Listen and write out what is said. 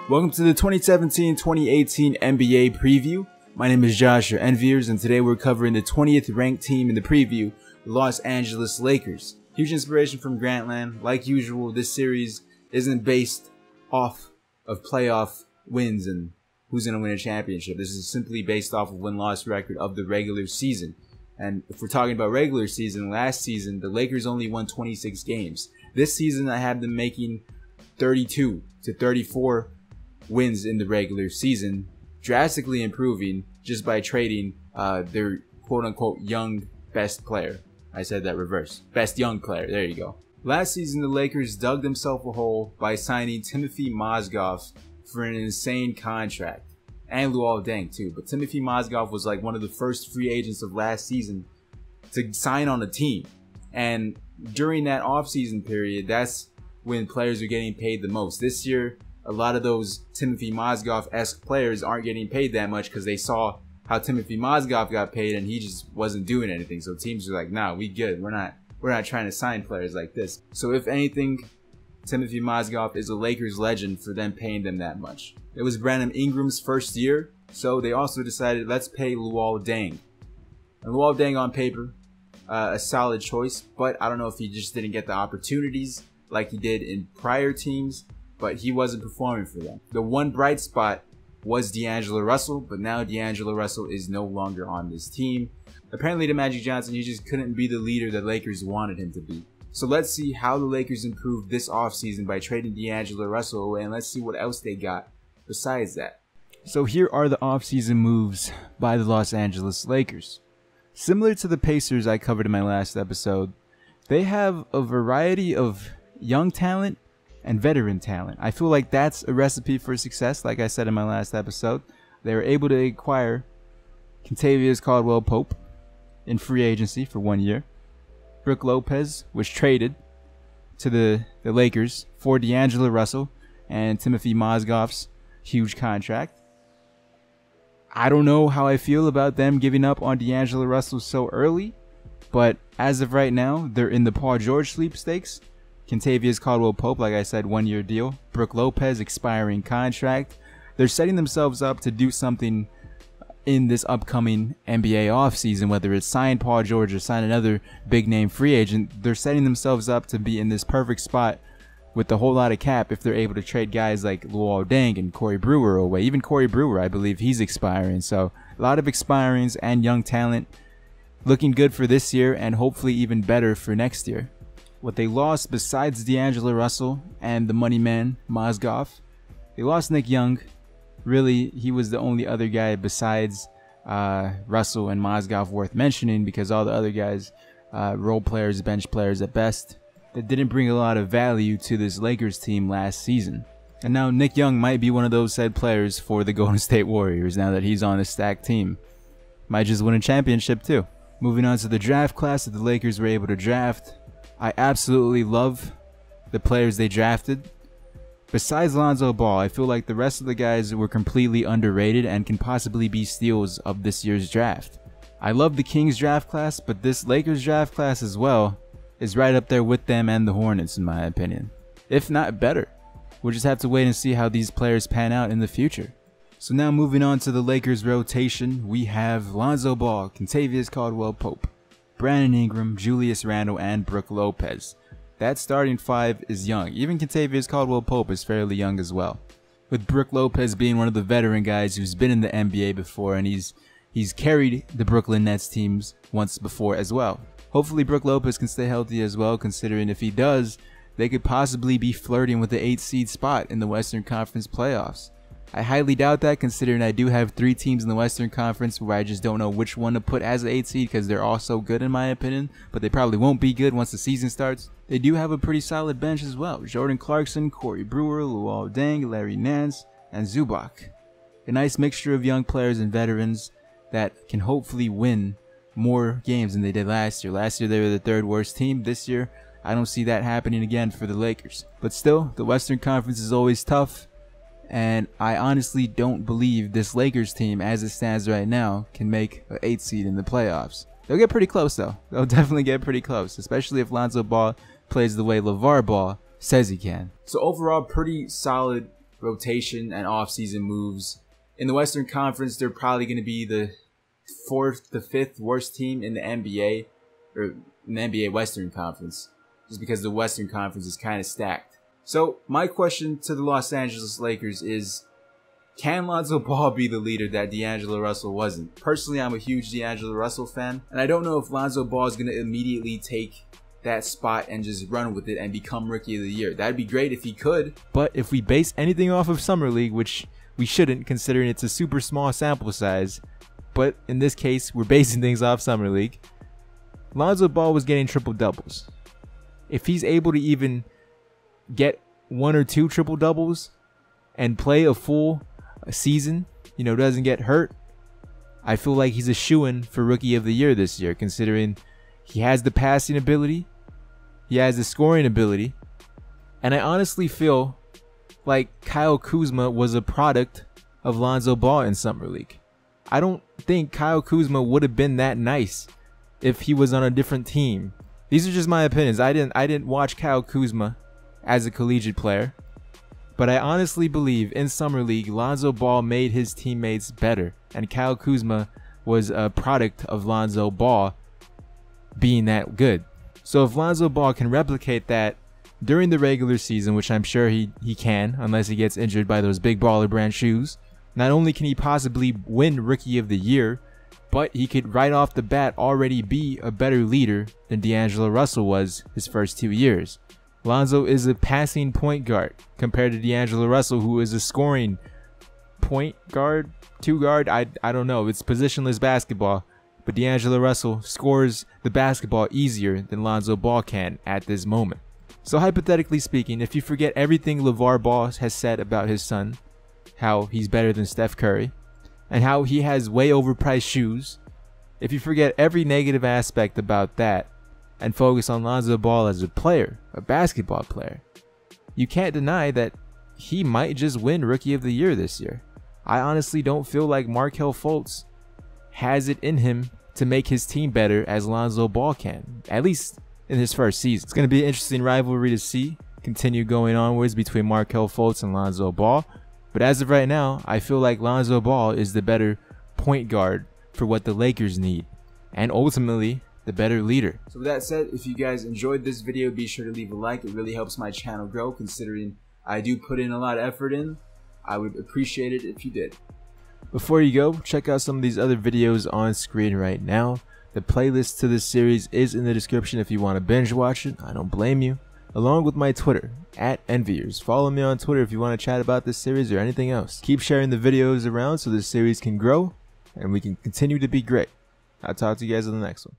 Welcome to the 2017-2018 NBA preview. My name is Josh, your Enviers, and today we're covering the 20th ranked team in the preview, the Los Angeles Lakers. Huge inspiration from Grantland. Like usual, this series isn't based off of playoff wins and who's going to win a championship. This is simply based off of win-loss record of the regular season. And if we're talking about regular season, last season, the Lakers only won 26 games. This season, I have them making 32 to 34 wins in the regular season, drastically improving just by trading their quote-unquote young best player. I said that reverse. Best young player. There you go. Last season, the Lakers dug themselves a hole by signing Timothy Mozgov for an insane contract. And Luol Deng too, but Timothy Mozgov was like one of the first free agents of last season to sign on a team. And during that offseason period, that's when players are getting paid the most. This year, a lot of those Timothy Mozgov-esque players aren't getting paid that much because they saw how Timothy Mozgov got paid and he just wasn't doing anything. So teams are like, nah, we good. We're not trying to sign players like this. So if anything, Timothy Mozgov is a Lakers legend for them paying them that much. It was Brandon Ingram's first year, so they also decided let's pay Luol Deng. And Luol Deng on paper, a solid choice, but I don't know if he just didn't get the opportunities like he did in prior teams, but he wasn't performing for them. The one bright spot was D'Angelo Russell, but now D'Angelo Russell is no longer on this team. Apparently to Magic Johnson, he just couldn't be the leader the Lakers wanted him to be. So let's see how the Lakers improved this offseason by trading D'Angelo Russell away, and let's see what else they got besides that. So here are the offseason moves by the Los Angeles Lakers. Similar to the Pacers I covered in my last episode, they have a variety of young talent and veteran talent. I feel like that's a recipe for success, like I said in my last episode. They were able to acquire Kentavious Caldwell-Pope in free agency for 1 year. Brook Lopez was traded to the Lakers for D'Angelo Russell and Timothy Mozgov's huge contract. I don't know how I feel about them giving up on D'Angelo Russell so early, but as of right now, they're in the Paul George sweepstakes. Kentavious Caldwell-Pope, like I said, 1 year deal. Brook Lopez, expiring contract. They're setting themselves up to do something in this upcoming NBA offseason, whether it's sign Paul George or sign another big name free agent. They're setting themselves up to be in this perfect spot with a whole lot of cap if they're able to trade guys like Luol Deng and Corey Brewer away. Even Corey Brewer, I believe he's expiring. So a lot of expirings and young talent looking good for this year and hopefully even better for next year. What they lost besides D'Angelo Russell and the money man Mozgov, they lost Nick Young. Really, he was the only other guy besides Russell and Mozgov worth mentioning, because all the other guys, role players, bench players at best, that didn't bring a lot of value to this Lakers team last season. And now Nick Young might be one of those said players for the Golden State Warriors now that he's on a stacked team. Might just win a championship too. Moving on to the draft class that the Lakers were able to draft. I absolutely love the players they drafted. Besides Lonzo Ball, I feel like the rest of the guys were completely underrated and can possibly be steals of this year's draft. I love the Kings draft class, but this Lakers draft class as well is right up there with them and the Hornets in my opinion. If not better. We'll just have to wait and see how these players pan out in the future. So now moving on to the Lakers rotation, we have Lonzo Ball, Kentavious Caldwell-Pope, Brandon Ingram, Julius Randle, and Brook Lopez. That starting five is young. Even Kentavious Caldwell-Pope is fairly young as well. With Brook Lopez being one of the veteran guys who's been in the NBA before, and he's carried the Brooklyn Nets teams once before as well. Hopefully Brook Lopez can stay healthy as well, considering if he does, they could possibly be flirting with the 8th seed spot in the Western Conference playoffs. I highly doubt that, considering I do have 3 teams in the Western Conference where I just don't know which one to put as the 8th seed because they're all so good in my opinion, but they probably won't be good once the season starts. They do have a pretty solid bench as well. Jordan Clarkson, Corey Brewer, Luol Deng, Larry Nance, and Zubac. A nice mixture of young players and veterans that can hopefully win more games than they did last year. Last year they were the 3rd worst team. This year I don't see that happening again for the Lakers. But still, the Western Conference is always tough, and I honestly don't believe this Lakers team as it stands right now can make an 8th seed in the playoffs. They'll get pretty close though. They'll definitely get pretty close, especially if Lonzo Ball plays the way LeVar Ball says he can. So overall, pretty solid rotation and offseason moves. In the Western Conference, they're probably going to be the fifth worst team in the NBA, or in the NBA Western Conference, just because the Western Conference is kind of stacked. So my question to the Los Angeles Lakers is, can Lonzo Ball be the leader that D'Angelo Russell wasn't? Personally, I'm a huge D'Angelo Russell fan, and I don't know if Lonzo Ball is going to immediately take that spot and just run with it and become Rookie of the Year. That'd be great if he could. But if we base anything off of Summer League, which we shouldn't considering it's a super small sample size, but in this case, we're basing things off Summer League, Lonzo Ball was getting triple doubles. If he's able to even get 1 or 2 triple doubles and play a full season, doesn't get hurt, I feel like he's a shoo-in for Rookie of the Year this year, considering he has the passing ability, he has the scoring ability, and I honestly feel like Kyle Kuzma was a product of Lonzo Ball in Summer League. I don't think Kyle Kuzma would have been that nice if he was on a different team. These are just my opinions. I didn't watch Kyle Kuzma as a collegiate player, but I honestly believe in Summer League, Lonzo Ball made his teammates better, and Kyle Kuzma was a product of Lonzo Ball being that good. So if Lonzo Ball can replicate that during the regular season, which I'm sure he can, unless he gets injured by those big baller brand shoes, not only can he possibly win Rookie of the Year, but he could right off the bat already be a better leader than D'Angelo Russell was his first 2 years. Lonzo is a passing point guard compared to D'Angelo Russell, who is a scoring point guard, 2 guard. I don't know. It's positionless basketball, but D'Angelo Russell scores the basketball easier than Lonzo Ball can at this moment. So hypothetically speaking, if you forget everything LeVar Ball has said about his son, how he's better than Steph Curry, and how he has way overpriced shoes, if you forget every negative aspect about that and focus on Lonzo Ball as a player, a basketball player, you can't deny that he might just win Rookie of the Year this year. I honestly don't feel like Markelle Fultz has it in him to make his team better as Lonzo Ball can, at least in his first season. It's going to be an interesting rivalry to see continue going onwards between Markelle Fultz and Lonzo Ball. But as of right now, I feel like Lonzo Ball is the better point guard for what the Lakers need, and ultimately the better leader. So with that said, if you guys enjoyed this video, be sure to leave a like. It really helps my channel grow, considering I do put in a lot of effort in. I would appreciate it if you did. Before you go, check out some of these other videos on screen right now. The playlist to this series is in the description if you want to binge watch it. I don't blame you. Along with my Twitter, @Enviers. Follow me on Twitter if you want to chat about this series or anything else. Keep sharing the videos around so this series can grow and we can continue to be great. I'll talk to you guys in the next one.